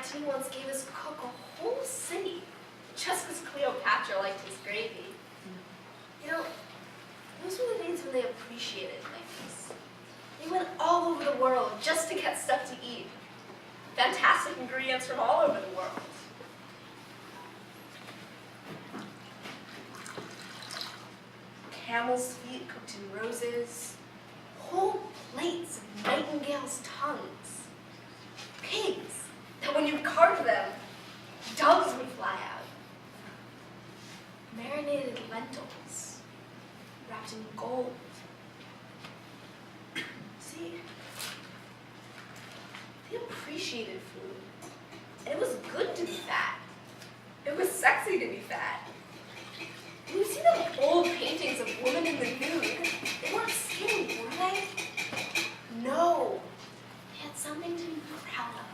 Antony once gave his cook a whole city just because Cleopatra liked his gravy. You know, those were the days when they appreciated things. They went all over the world just to get stuff to eat. Fantastic ingredients from all over the world. Camel's feet cooked in roses, whole plates of nightingales' tongues, pigs that when you carved them, doves would fly out, marinated lentils wrapped in gold. See, they appreciated food, and it was good to be fat. It was sexy to be fat. You see the old paintings of women in the nude? They weren't skinny, were they? No. They had something to be proud of.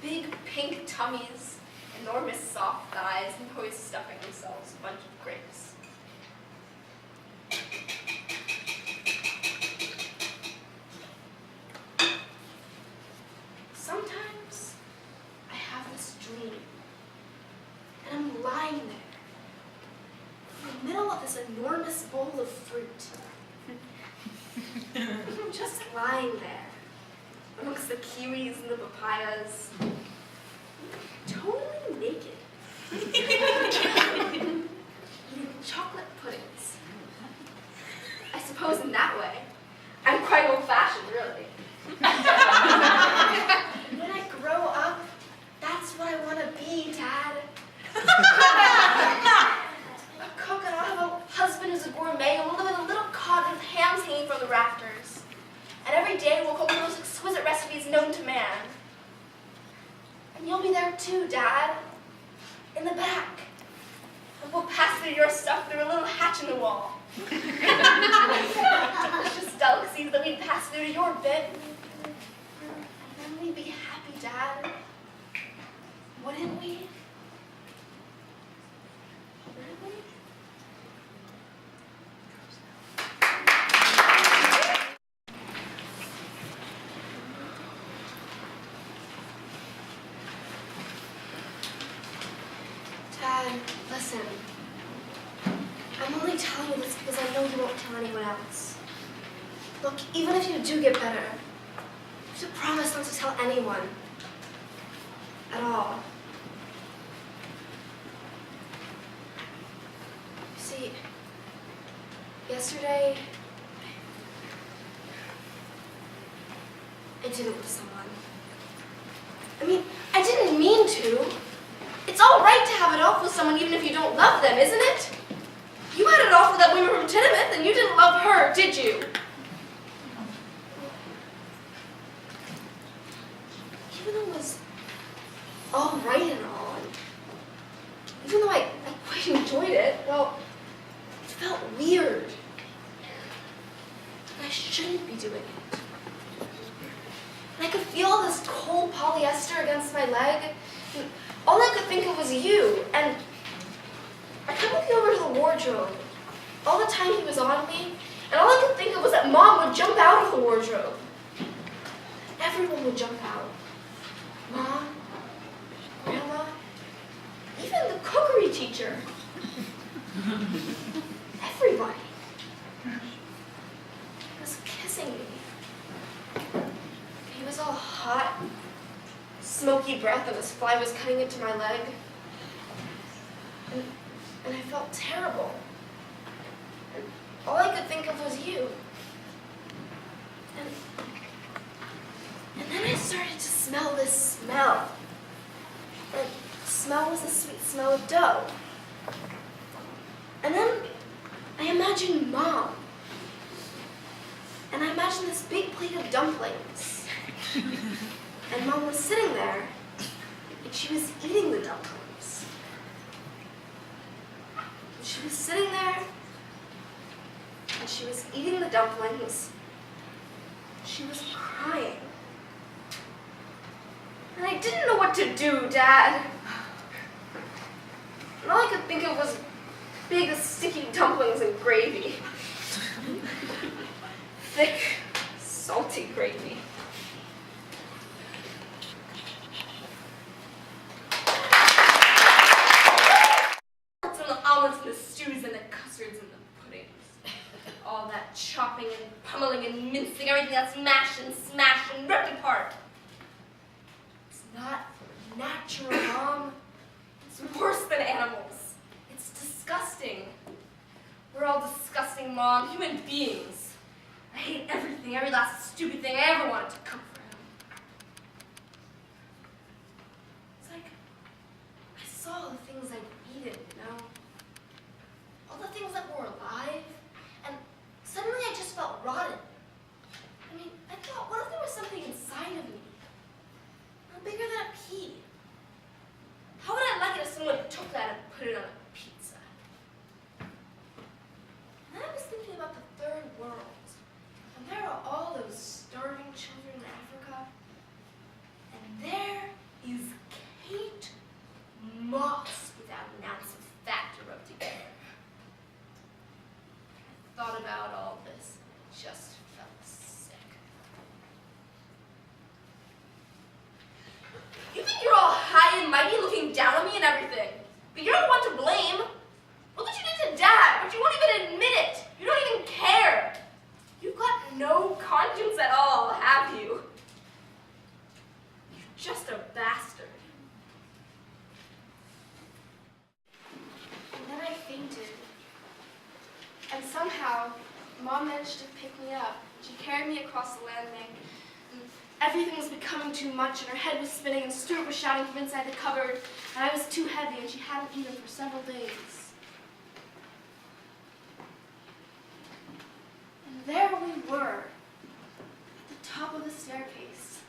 Big pink tummies, enormous soft thighs, and always stuffing themselves a bunch of grapes. Sometimes I have this dream, and I'm lying there in the middle of this enormous bowl of fruit. I'm just lying there amongst the kiwis and the papayas, totally naked, eating chocolate puddings. I suppose in that way, I'm quite old-fashioned, really. When I grow up, that's what I want to be, Dad. A cook, and I'll have a husband who's a gourmet, and we'll live in a little cottage with hams hanging from the rafters. And every day we'll cook the most exquisite recipes known to man. And you'll be there too, Dad, in the back. And we'll pass through your stuff through a little hatch in the wall. Delicious delicacies that we'd pass through to your bit. And then we'd be happy, Dad. Wouldn't we? Wouldn't we? Dad, listen. I'm only telling you this because I know you won't tell anyone else. Look, even if you do get better, you have to promise not to tell anyone. At all. You see, yesterday, I did it with someone. I mean, I didn't mean to. It's all right to have it off with someone even if you don't love them, isn't it? You had it off with that woman from Tinnimouth and you didn't love her, did you? Even though it was all right and all, and even though I quite enjoyed it, well, it felt weird. And I shouldn't be doing it. And I could feel all this cold polyester against my leg, and all I could think of was you, and I kept looking over to the wardrobe all the time he was on me, and all I could think of was that Mom would jump out of the wardrobe. Everyone would jump out. Mom, Grandma, even the cookery teacher. Everybody. He was kissing me. He was all hot, smoky breath, and his fly was cutting into my leg. And I felt terrible. And all I could think of was you. And then I started to smell this smell. And the smell was the sweet smell of dough. And then I imagined Mom. And I imagined this big plate of dumplings. And Mom was sitting there, and she was eating the dumplings. And she was sitting there, and she was eating the dumplings. She was crying. And I didn't know what to do, Dad. And all I could think of was big, sticky dumplings and gravy. Thick, salty gravy. omelets and the stews and the custards and the puddings. All that chopping and pummeling and mincing, everything that's mashed and smashed and ripped apart. It's not natural, Mom. It's worse than animals. It's disgusting. We're all disgusting, Mom, human beings. I hate everything, every last stupid thing I ever wanted to cook for him. It's like I saw the things I'd eaten, you know? All the things that were alive, and suddenly I just felt rotten. I mean, I thought, what if there was something inside of me? Bigger than a pea. How would I like it if someone took that and put it on a pizza? And then I was thinking about the third world. And there are all those starving children in Africa. And there is Kate Moss without an ounce of fat to rub together. I thought about all this and it just felt sick. You think you're all high and mighty looking down on me and everything, but you're the one to blame. Look what you did to Dad, but you won't even admit it. You don't even care. You've got no conscience at all, have you? You're just a bastard. And then I fainted. And somehow, Mom managed to pick me up. She carried me across the landing. Everything was becoming too much, and her head was spinning, and Stuart was shouting from inside the cupboard, and I was too heavy, and she hadn't eaten for several days. And there we were, at the top of the staircase.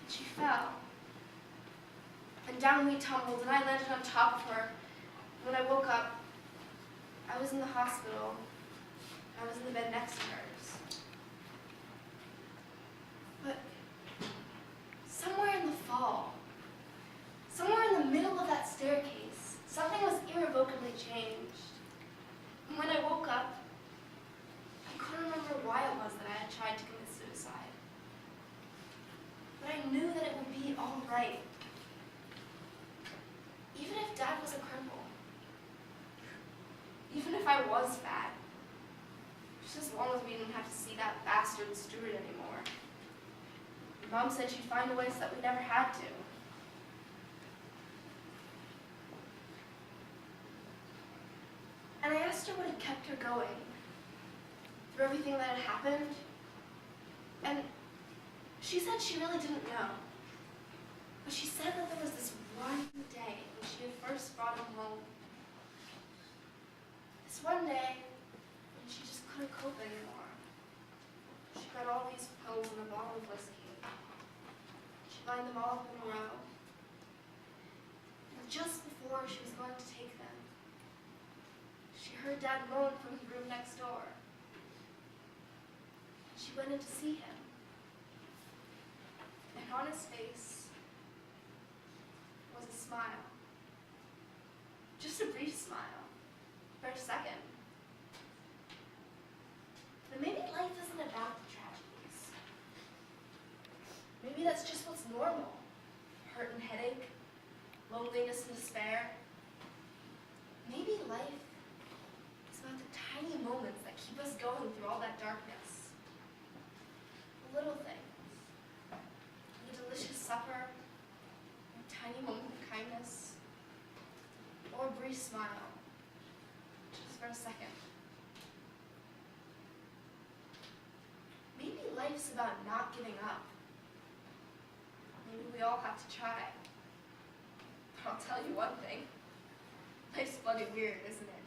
And she fell. And down we tumbled, and I landed on top of her. When I woke up, I was in the hospital. I was in the bed next to hers. But somewhere in the fall, somewhere in the middle of that staircase, something was irrevocably changed. And when I woke up, I couldn't remember why it was that I had tried to commit suicide. But I knew that it would be all right. Even if Dad was a cripple. Even if I was fat. Just as long as we didn't have to see that bastard Stuart anymore. Mom said she'd find a way so that we never had to. And I asked her what had kept her going through everything that had happened. And she said she really didn't know. But she said that there was this one day when she had first brought him home. This one day when she just couldn't cope anymore. She got all these pills and a bottle of whiskey. She lined them all up in a row. And just before she was going to take them, she heard Dad moan from the room next door. She went in to see him. And on his face was a smile. Just a brief smile. For a second. But maybe life isn't about the tragedies. Maybe that's just what's normal. Hurt and headache, loneliness and despair. Maybe life is about the tiny moments that keep us going through all that darkness. The little things. A delicious supper, a tiny moment of kindness, or a brief smile. For a second. Maybe life's about not giving up. Maybe we all have to try. But I'll tell you one thing. Life's bloody weird, isn't it?